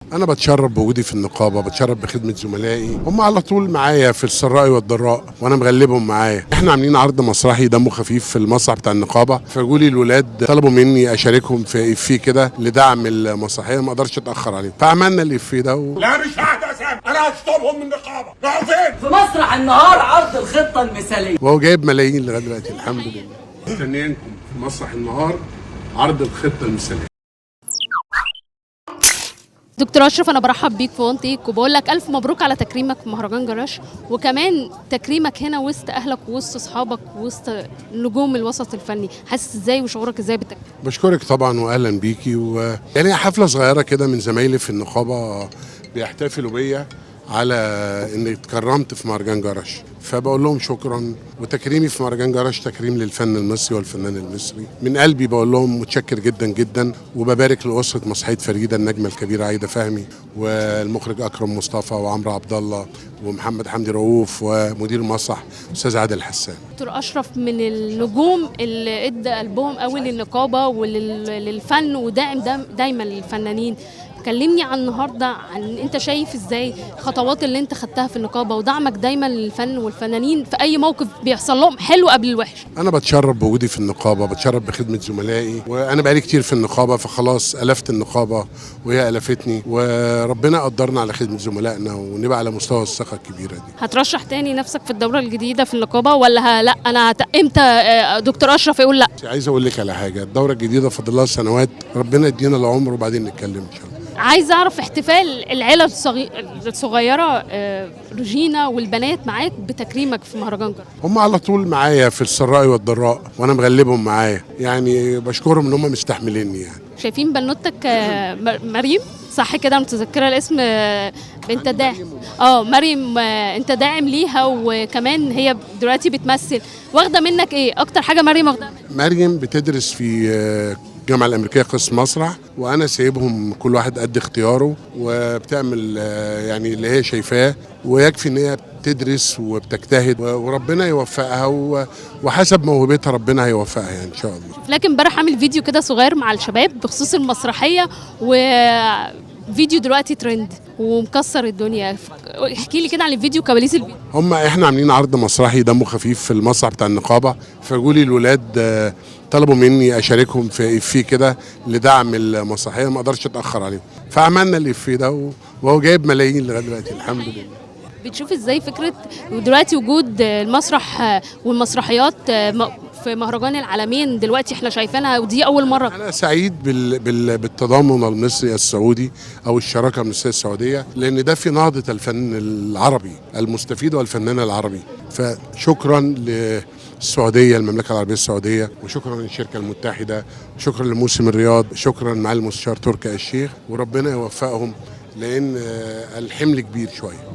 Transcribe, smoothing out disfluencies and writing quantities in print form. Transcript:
أنا بتشرف بوجودي في النقابة، بتشرف بخدمة زملائي، هم على طول معايا في السراء والضراء وأنا مغلبهم معايا. إحنا عاملين عرض مسرحي دمه خفيف في المسرح بتاع النقابة، فجولي الولاد طلبوا مني أشاركهم في إفيه كده لدعم المسرحية، ما أقدرش أتأخر عليهم، فعملنا الإفيه ده لا مش ههدى يا سامي، أنا هشطبهم من النقابة. راحوا فين؟ في مسرح النهار عرض الخطة المثالية، وهو جايب ملايين لغاية دلوقتي الحمد لله. مستنيينكم في مسرح النهار عرض الخطة المثالية. دكتور اشرف، انا برحب بيك في وانتيك وبقول لك الف مبروك على تكريمك في مهرجان جراش، وكمان تكريمك هنا وسط اهلك ووسط اصحابك ووسط نجوم الوسط الفني. حاسس ازاي وشعورك ازاي بالتكريم؟ بشكرك طبعا واهلا بيكي، يعني حفله صغيره كده من زمايلي في النقابه بيحتفلوا بيا على اني اتكرمت في مهرجان جرش، فبقول لهم شكرا. وتكريمي في مهرجان جرش تكريم للفن المصري والفنان المصري، من قلبي بقول لهم متشكر جدا جدا، وببارك لاسره مسرحيه فريده النجمه الكبيره عايده فهمي والمخرج اكرم مصطفى وعمرو عبد الله ومحمد حمدي رؤوف ومدير المسرح استاذ عادل حسان. دكتور اشرف من النجوم اللي ادى قلبهم قوي للنقابه وللفن وداعم دايما للفنانين. كلمني عن النهارده، عن انت شايف ازاي الخطوات اللي انت خدتها في النقابه ودعمك دايما للفن والفنانين في اي موقف بيحصل لهم حلو قبل الوحش. انا بتشرف بوجودي في النقابه، بتشرف بخدمه زملائي، وانا بقالي كتير في النقابه فخلاص الفت النقابه وهي الفتني، وربنا قدرنا على خدمه زملائنا ونبقى على مستوى الثقه الكبيره دي. هترشح تاني نفسك في الدوره الجديده في النقابه ولا لا انا امتى دكتور اشرف يقول لا؟ عايز اقول لك على حاجه، الدوره الجديده فاضل لها سنوات، ربنا يدينا العمر وبعدين نتكلم ان شاء الله. عايز اعرف احتفال العيله الصغيره روجينا والبنات معاك بتكريمك في مهرجان جرة. هم على طول معايا في السراء والضراء وانا مغلبهم معايا، يعني بشكرهم ان هم مستحمليني. يعني شايفين بنوتك مريم صح كده؟ انا متذكره الاسم بنت داعم. مريم انت داعم ليها، وكمان هي دلوقتي بتمثل. واخده منك ايه اكتر حاجه مريم واخدها منك؟ مريم بتدرس في الجامعة الأمريكية قسم مسرح، وأنا سايبهم كل واحد قد اختياره، وبتعمل يعني اللي هي شايفاه، ويكفي إن هي بتدرس وبتجتهد وربنا يوفقها، وحسب موهبتها ربنا هيوفقها يعني إن شاء الله. لكن امبارح عامل فيديو كده صغير مع الشباب بخصوص المسرحية، وفيديو دلوقتي ترند ومكسر الدنيا. احكي لي كده عن الفيديو، كواليس الفيديو. احنا عاملين عرض مسرحي دمه خفيف في المسرح بتاع النقابة، فجولي الولاد طلبوا مني اشاركهم في إفيه كده لدعم المسرحية، ما اقدرش اتأخر عليهم، فعملنا الإفيه ده وهو جايب ملايين لغاية دلوقتي الحمد لله. بتشوف ازاي فكرة دلوقتي وجود المسرح والمسرحيات في مهرجان العالمين دلوقتي احنا شايفينها، ودي اول مرة؟ انا سعيد بالتضامن المصري السعودي او الشراكه المصريه السعوديه، لان ده في نهضه الفن العربي المستفيد والفنان العربي. فشكرا للسعوديه، المملكه العربيه السعوديه، وشكرا للشركه المتحده، وشكرا لموسم الرياض، شكرا مع المستشار تركي الشيخ، وربنا يوفقهم لان الحمل كبير شويه.